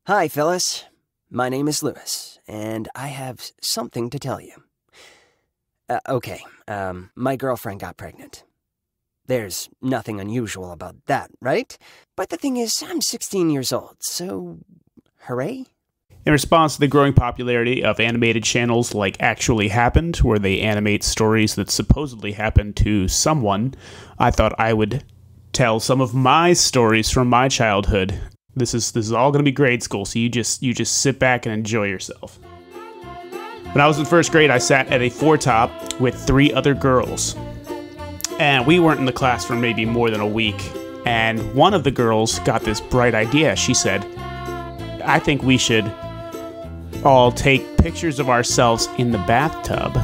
Hi, Phyllis. My name is Lewis, and I have something to tell you. My girlfriend got pregnant. There's nothing unusual about that, right? But the thing is, I'm 16 years old, so hooray? In response to the growing popularity of animated channels like Actually Happened, where they animate stories that supposedly happened to someone, I thought I would tell some of my stories from my childhood. This is all going to be grade school, so you just sit back and enjoy yourself. When I was in first grade, I sat at a four-top with 3 other girls. And we weren't in the class for maybe more than a week. And one of the girls got this bright idea. She said, I think we should all take pictures of ourselves in the bathtub.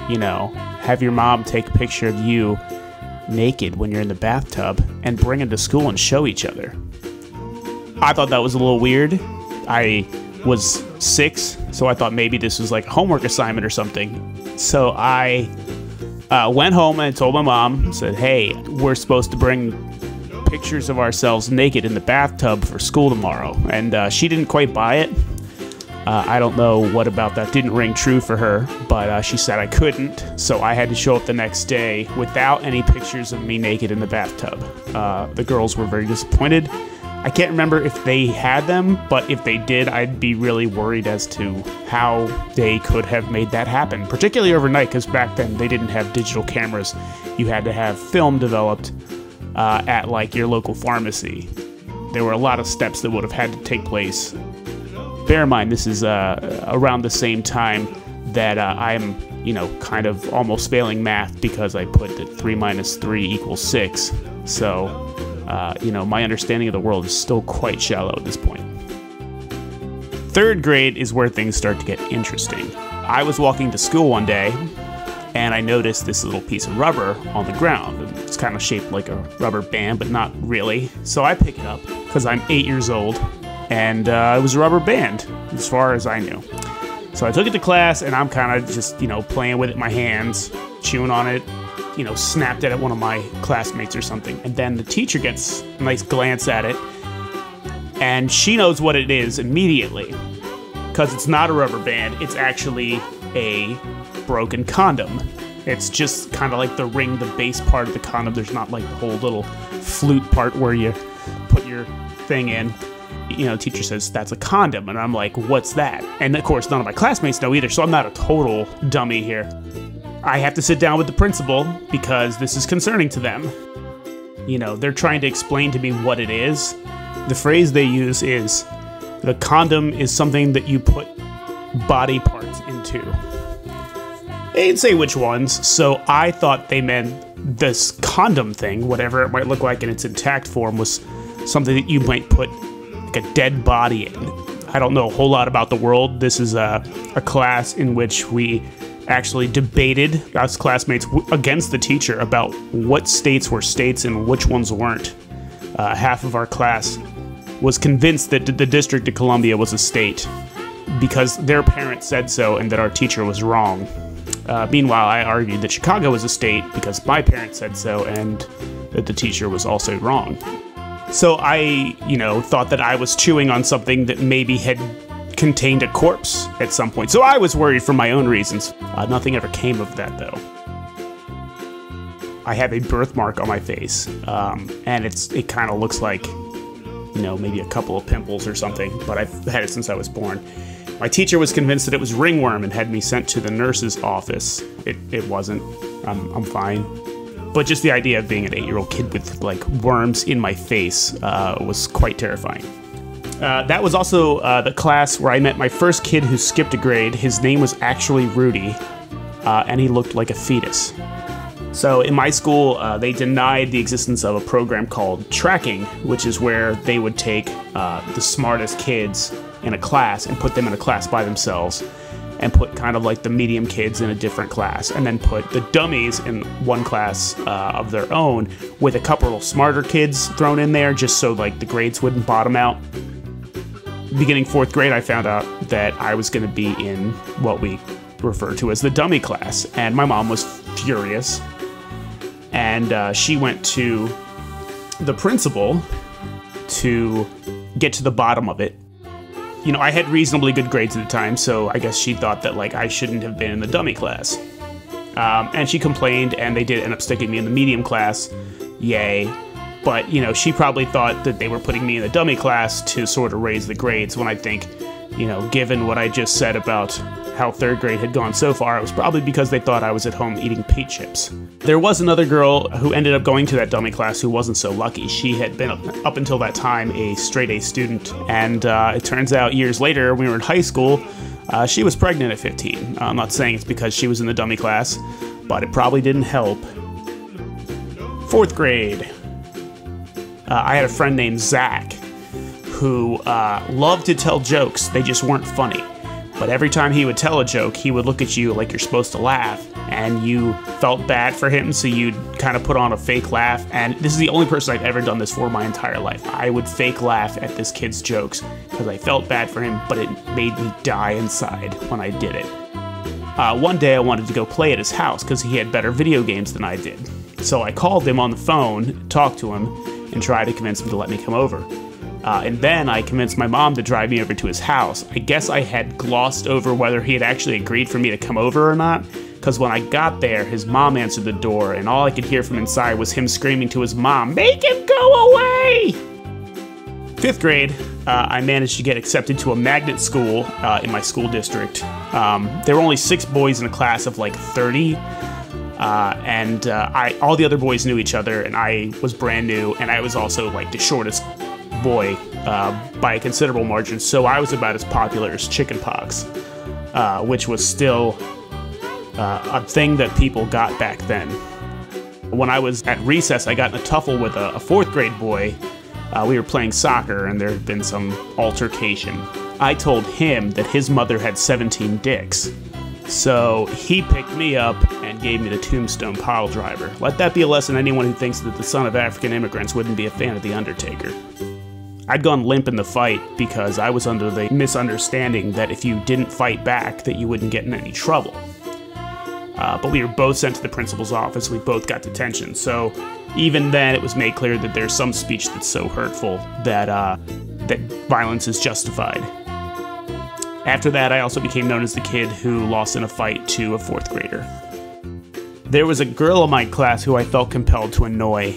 You know, have your mom take a picture of you naked when you're in the bathtub and bring it to school and show each other. I thought that was a little weird. I was 6, so I thought maybe this was like a homework assignment or something. So I went home and told my mom, said, hey, we're supposed to bring pictures of ourselves naked in the bathtub for school tomorrow. And she didn't quite buy it. I don't know what about that didn't ring true for her, but she said I couldn't, so I had to show up the next day without any pictures of me naked in the bathtub. The girls were very disappointed. I can't remember if they had them, but if they did, I'd be really worried as to how they could have made that happen, particularly overnight, because back then they didn't have digital cameras. You had to have film developed at like your local pharmacy. There were a lot of steps that would have had to take place. Bear in mind, this is around the same time that I'm, kind of almost failing math because I put that 3 minus 3 equals 6. So, my understanding of the world is still quite shallow at this point. Third grade is where things start to get interesting. I was walking to school one day, and I noticed this little piece of rubber on the ground. It's kind of shaped like a rubber band, but not really. So I pick it up, because I'm 8 years old, and it was a rubber band, as far as I knew. So I took it to class, and I'm kind of just, playing with it in my hands, chewing on it, snapped it at one of my classmates or something. And then the teacher gets a nice glance at it, and she knows what it is immediately, because it's not a rubber band, it's actually a broken condom. It's just kind of like the ring, the base part of the condom. There's not like the whole little flute part where you put your thing in. Teacher says, that's a condom. And I'm like, what's that? And of course, none of my classmates know either, so I'm not a total dummy here. I have to sit down with the principal because this is concerning to them. They're trying to explain to me what it is. The phrase they use is, the condom is something that you put body parts into. They didn't say which ones, so I thought they meant this condom thing, whatever it might look like in its intact form, was something that you might put like a dead body in. I don't know a whole lot about the world. This is a class in which we actually debated, as classmates, against the teacher about what states were states and which ones weren't. Half of our class was convinced that the District of Columbia was a state because their parents said so and that our teacher was wrong. Meanwhile, I argued that Chicago was a state because my parents said so and that the teacher was also wrong. So I, thought that I was chewing on something that maybe had contained a corpse at some point. So I was worried for my own reasons. Nothing ever came of that, though. I have a birthmark on my face, and it kind of looks like, maybe a couple of pimples or something, but I've had it since I was born. My teacher was convinced that it was ringworm and had me sent to the nurse's office. It wasn't. I'm fine. But just the idea of being an 8-year-old kid with, like, worms in my face was quite terrifying. That was also the class where I met my first kid who skipped a grade. His name was actually Rudy, and he looked like a fetus. So in my school, they denied the existence of a program called tracking, which is where they would take the smartest kids in a class and put them in a class by themselves, and put kind of like the medium kids in a different class, and then put the dummies in one class of their own with a couple of smarter kids thrown in there just so like the grades wouldn't bottom out. Beginning 4th grade, I found out that I was going to be in what we refer to as the dummy class, and my mom was furious, and she went to the principal to get to the bottom of it. you know, I had reasonably good grades at the time, so I guess she thought that, like, I shouldn't have been in the dummy class. And she complained, and they did end up sticking me in the medium class. Yay. But, you know, she probably thought that they were putting me in the dummy class to sort of raise the grades, when I think, you know, given what I just said about how third grade had gone so far, it was probably because they thought I was at home eating paint chips. There was another girl who ended up going to that dummy class who wasn't so lucky. She had been, up until that time, a straight-A student, and it turns out years later, when we were in high school, she was pregnant at 15. I'm not saying it's because she was in the dummy class, but it probably didn't help. Fourth grade. I had a friend named Zach who loved to tell jokes. They just weren't funny. But every time he would tell a joke, he would look at you like you're supposed to laugh, and you felt bad for him, so you'd kind of put on a fake laugh. And this is the only person I've ever done this for my entire life. I would fake laugh at this kid's jokes because I felt bad for him, but it made me die inside when I did it. One day I wanted to go play at his house because he had better video games than I did. So I called him on the phone, talked to him, and tried to convince him to let me come over. And then I convinced my mom to drive me over to his house. I guess I had glossed over whether he had actually agreed for me to come over or not, because when I got there, his mom answered the door, and all I could hear from inside was him screaming to his mom, "Make him go away!" Fifth grade, I managed to get accepted to a magnet school in my school district. There were only 6 boys in a class of like 30, and all the other boys knew each other, and I was brand new, and I was also like the shortest boy by a considerable margin, so I was about as popular as chickenpox, which was still a thing that people got back then. When I was at recess, I got in a tuffle with a 4th grade boy. We were playing soccer, and there had been some altercation. I told him that his mother had 17 dicks, so he picked me up and gave me the tombstone pile driver. Let that be a lesson to anyone who thinks that the son of African immigrants wouldn't be a fan of The Undertaker. I'd gone limp in the fight because I was under the misunderstanding that if you didn't fight back, that you wouldn't get in any trouble. But we were both sent to the principal's office. We both got detention. So even then, it was made clear that there's some speech that's so hurtful that that violence is justified. After that, I also became known as the kid who lost in a fight to a 4th grader. There was a girl in my class who I felt compelled to annoy.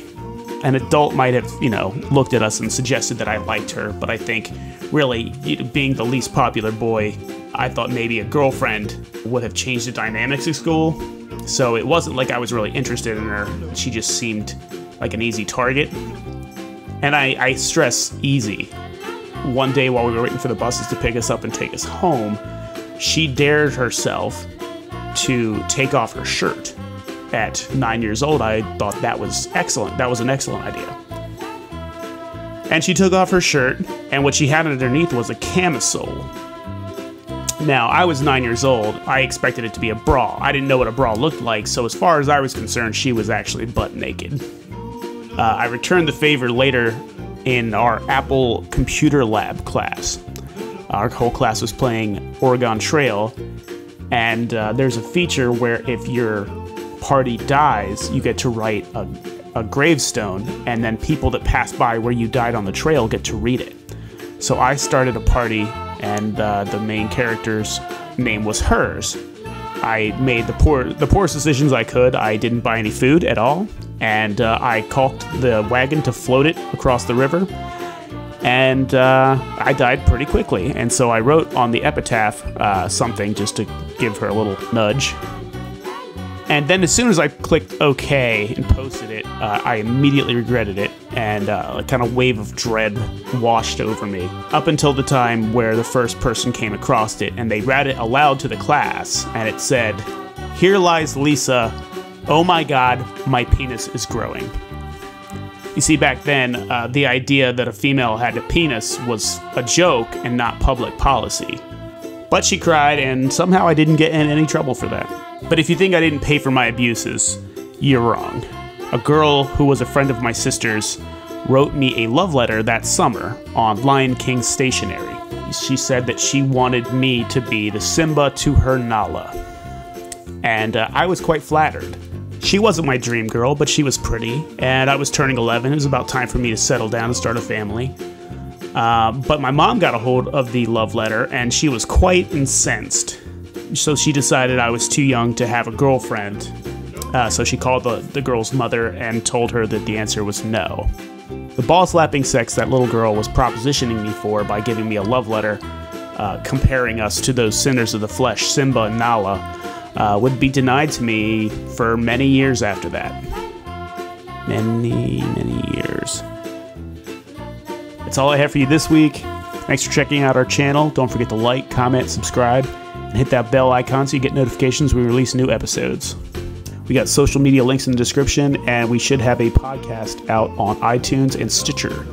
An adult might have, you know, looked at us and suggested that I liked her, but I think, really, being the least popular boy, I thought maybe a girlfriend would have changed the dynamics of school. So it wasn't like I was really interested in her. She just seemed like an easy target. And I stress easy. One day while we were waiting for the buses to pick us up and take us home, she dared herself to take off her shirt. At 9 years old, I thought that was excellent. That was an excellent idea. And she took off her shirt, and what she had underneath was a camisole. Now, I was 9 years old. I expected it to be a bra. I didn't know what a bra looked like, so as far as I was concerned, she was actually butt naked. I returned the favor later in our Apple Computer Lab class. Our whole class was playing Oregon Trail, and there's a feature where if your party dies, you get to write a gravestone, and then people that pass by where you died on the trail get to read it. So I started a party, and the main character's name was hers. I made the poorest decisions I could. I didn't buy any food at all, and I caulked the wagon to float it across the river, and I died pretty quickly. And so I wrote on the epitaph something just to give her a little nudge. And then as soon as I clicked OK and posted it, I immediately regretted it, and a kind of wave of dread washed over me. Up until the time where the first person came across it, and they read it aloud to the class, and it said, "Here lies Lisa. Oh my God, my penis is growing." You see, back then, the idea that a female had a penis was a joke and not public policy. But she cried, and somehow I didn't get in any trouble for that. But if you think I didn't pay for my abuses, you're wrong. A girl who was a friend of my sister's wrote me a love letter that summer on Lion King stationery. She said that she wanted me to be the Simba to her Nala. And I was quite flattered. She wasn't my dream girl, but she was pretty, and I was turning 11. It was about time for me to settle down and start a family. But my mom got a hold of the love letter, and she was quite incensed. So she decided I was too young to have a girlfriend. So she called the girl's mother and told her that the answer was no. The ball-slapping sex that little girl was propositioning me for by giving me a love letter, comparing us to those sinners of the flesh, Simba and Nala, would be denied to me for many years after that. Many, many years. That's all I have for you this week. Thanks for checking out our channel. Don't forget to like, comment, subscribe, and hit that bell icon so you get notifications when we release new episodes. We got social media links in the description, and we should have a podcast out on iTunes and Stitcher.